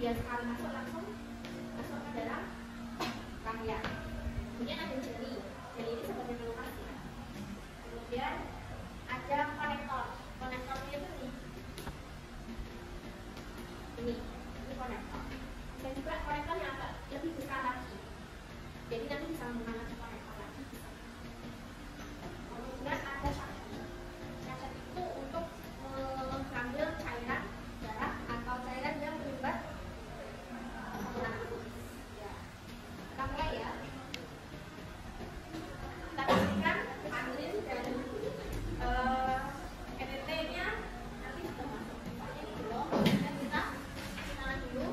dia sekali masuk langsung masuk ke dalam rangkaian. Kemudian ada jeli. Jeli ini sebagai pelumas ya. Kemudian ada konektor. Konektornya itu ini konektor. Dan juga konektor yang agak lebih besar lagi. Jadi nanti bisa menggunakan konektor lagi. Kemudian ada syashet. Syashet itu untuk mengambil cairan darah atau cairan yang menyumbat saluran nafas. Ya. Kita mulai ya. Kita pastikan admin dan EDT-nya nanti sudah masuk. Ini belum. Dan kita kenalan dulu.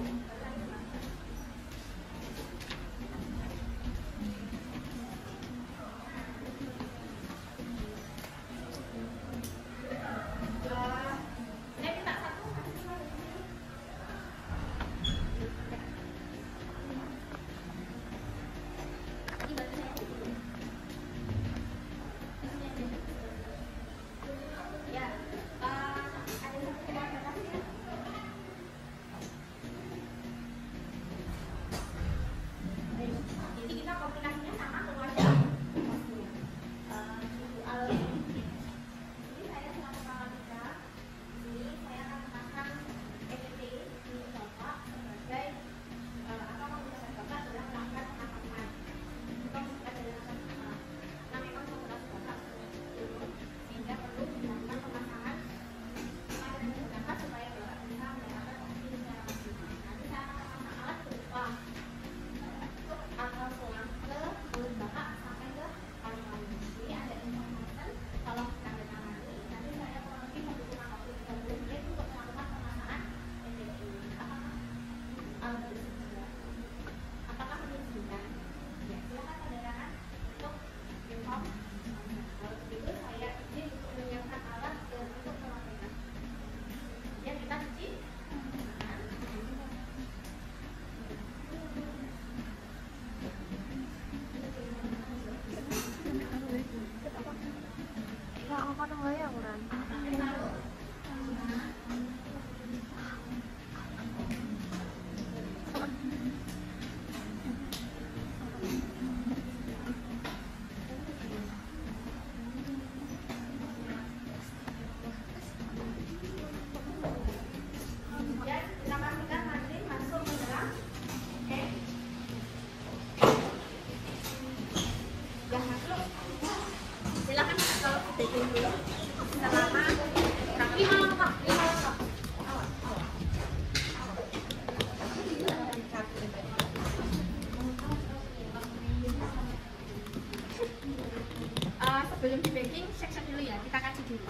Sebelum di baking, section dulu ya, kita kaji dulu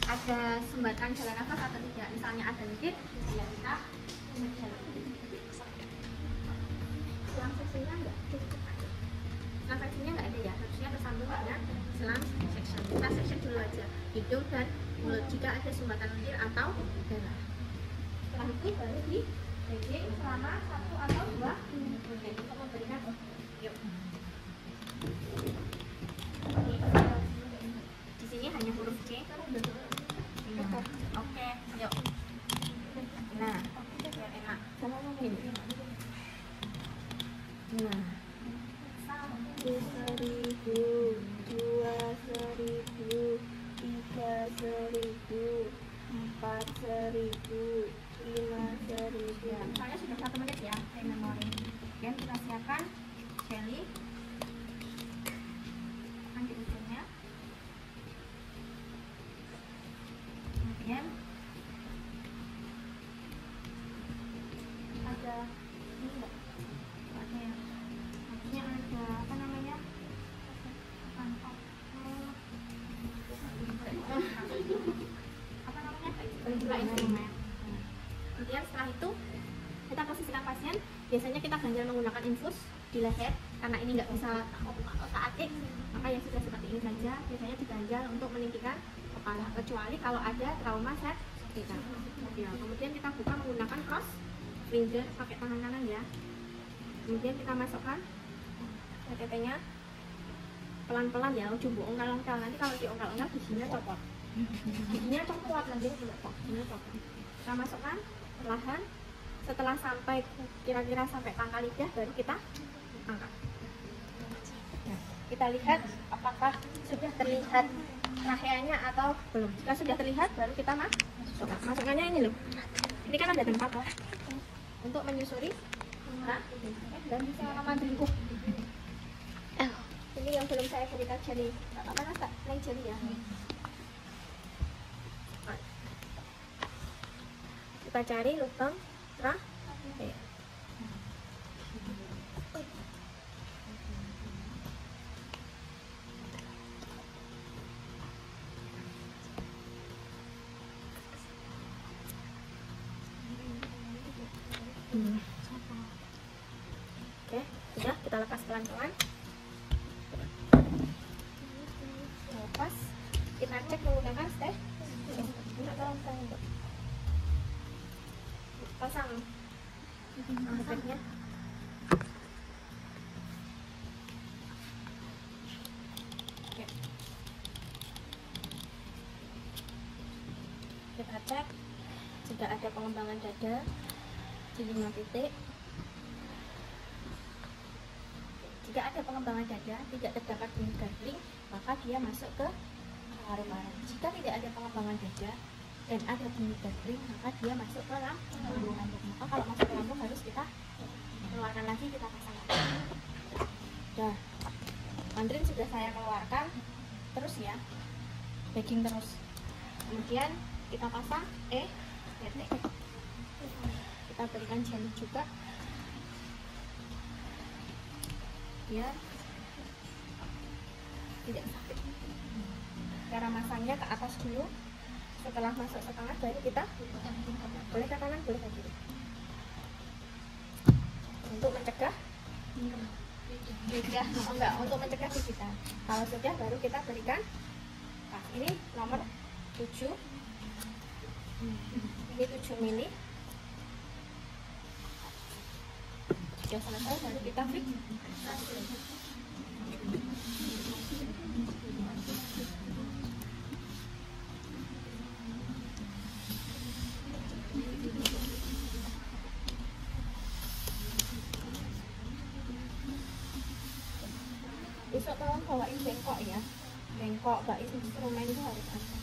ada sumbatan jalan nafas atau tidak. Misalnya ada dikit, ya kita jalan. Selang seksinya enggak? Selang seksinya enggak ada ya, harusnya tersambung dengan selang section. Kita section dulu aja, hidung dan mulut jika ada sumbatan lendir atau darah. Setelah itu baru di baking selama 1 atau 2 menit untuk memberikan yuk. Di sini hanya huruf C. Oke, yuk. Nah, biar enak. Ini. Nah, 1.000, 2.000, 3.000, 4.000, 5.000. Ya, misalnya sudah 1 menit ya, saya memori. Kemudian kita siapkan jelly. Di ujungnya, kemudian ada ini enggak? Ada yang maksudnya ada apa namanya? Apa namanya? Instrumen. Kemudian setelah itu kita posisikan pasien. Biasanya kita ganjal menggunakan infus di leher karena ini nggak bisa otak-atik, maka yang sudah seperti ini saja biasanya diganjal untuk meninggikan kepala, kecuali kalau ada trauma cervical. Ya, kemudian kita buka menggunakan cross finger pakai tangan kanan ya. Kemudian kita masukkan TT-nya pelan-pelan ya, ujung ongkal-ongkal. Nanti kalau diongkal-ongkal giginya copot. Giginya copot nanti giginya copot. Kita masukkan perlahan Setelah sampai kira-kira sampai pangkal lidah baru kita angkat. Nah, kita lihat apakah sudah terlihat tracheanya atau belum. Jika sudah terlihat baru kita masukkannya ini loh. Ini kan ada tempat loh untuk menyusuri. Nah, dan bisa mandringkuh. Ini yang belum saya berikan jeli. Apa rasa? Lain jeli ya. Kita cari lubang trachea. Oke, sudah kita lepas pelan-pelan. Lepas, kita cek menggunakan stethoscope. Pasang efeknya. Oke. Kita cek jika ada pengembangan dada di 5 titik. Jika ada pengembangan dada tidak terdapat bunyi gargling, maka dia masuk ke paru-paru. Jika tidak ada pengembangan dada dan ada bunyi gargling, maka dia masuk ke lambung. Maka kalau masuk ke lambung harus kita keluarkan lagi, kita pasang lagi. Nah, mandrin sudah saya keluarkan, terus ya, bagging terus. Kemudian kita pasang titik. Kita berikan jeli juga. Biar tidak sakit. Cara masangnya ke atas dulu. Setelah masuk setengah baru kita boleh ke kanan, boleh ke kiri. Untuk mencegah untuk mencegah gigitan. Kalau sudah baru kita berikan. Nah, ini nomor 7. Ini 7 mili. Sudah selesai baru kita fix. Besok tolong bawain bengkok ya. Bengkok, bais instrumen itu harus ada.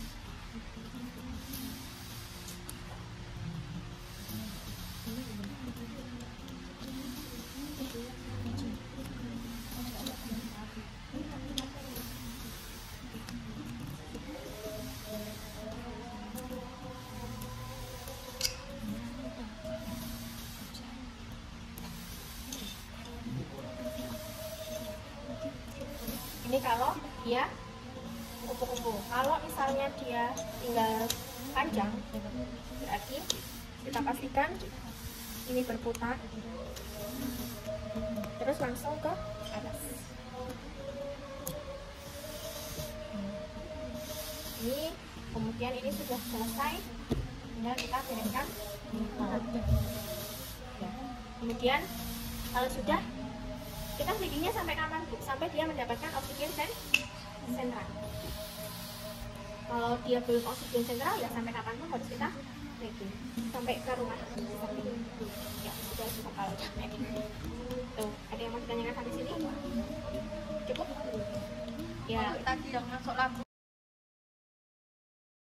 Ini kalau dia kupu-kupu. Kalau misalnya dia tinggal panjang, berarti kita pastikan ini berputar, terus langsung ke atas. Ini kemudian ini sudah selesai, tinggal kita bereskan. Kemudian kalau sudah, kita feedingnya sampai kapan Bu? Sampai dia mendapatkan oksigen sentral. Kalau dia belum oksigen sentral ya sampai kapan pun harus kita feeding sampai ke rumah. Ya sudah cukup kalau capek. Tuh, ada yang mau ditanyakan sampai sini? Cukup? Ya. Tadi yang masuk lambung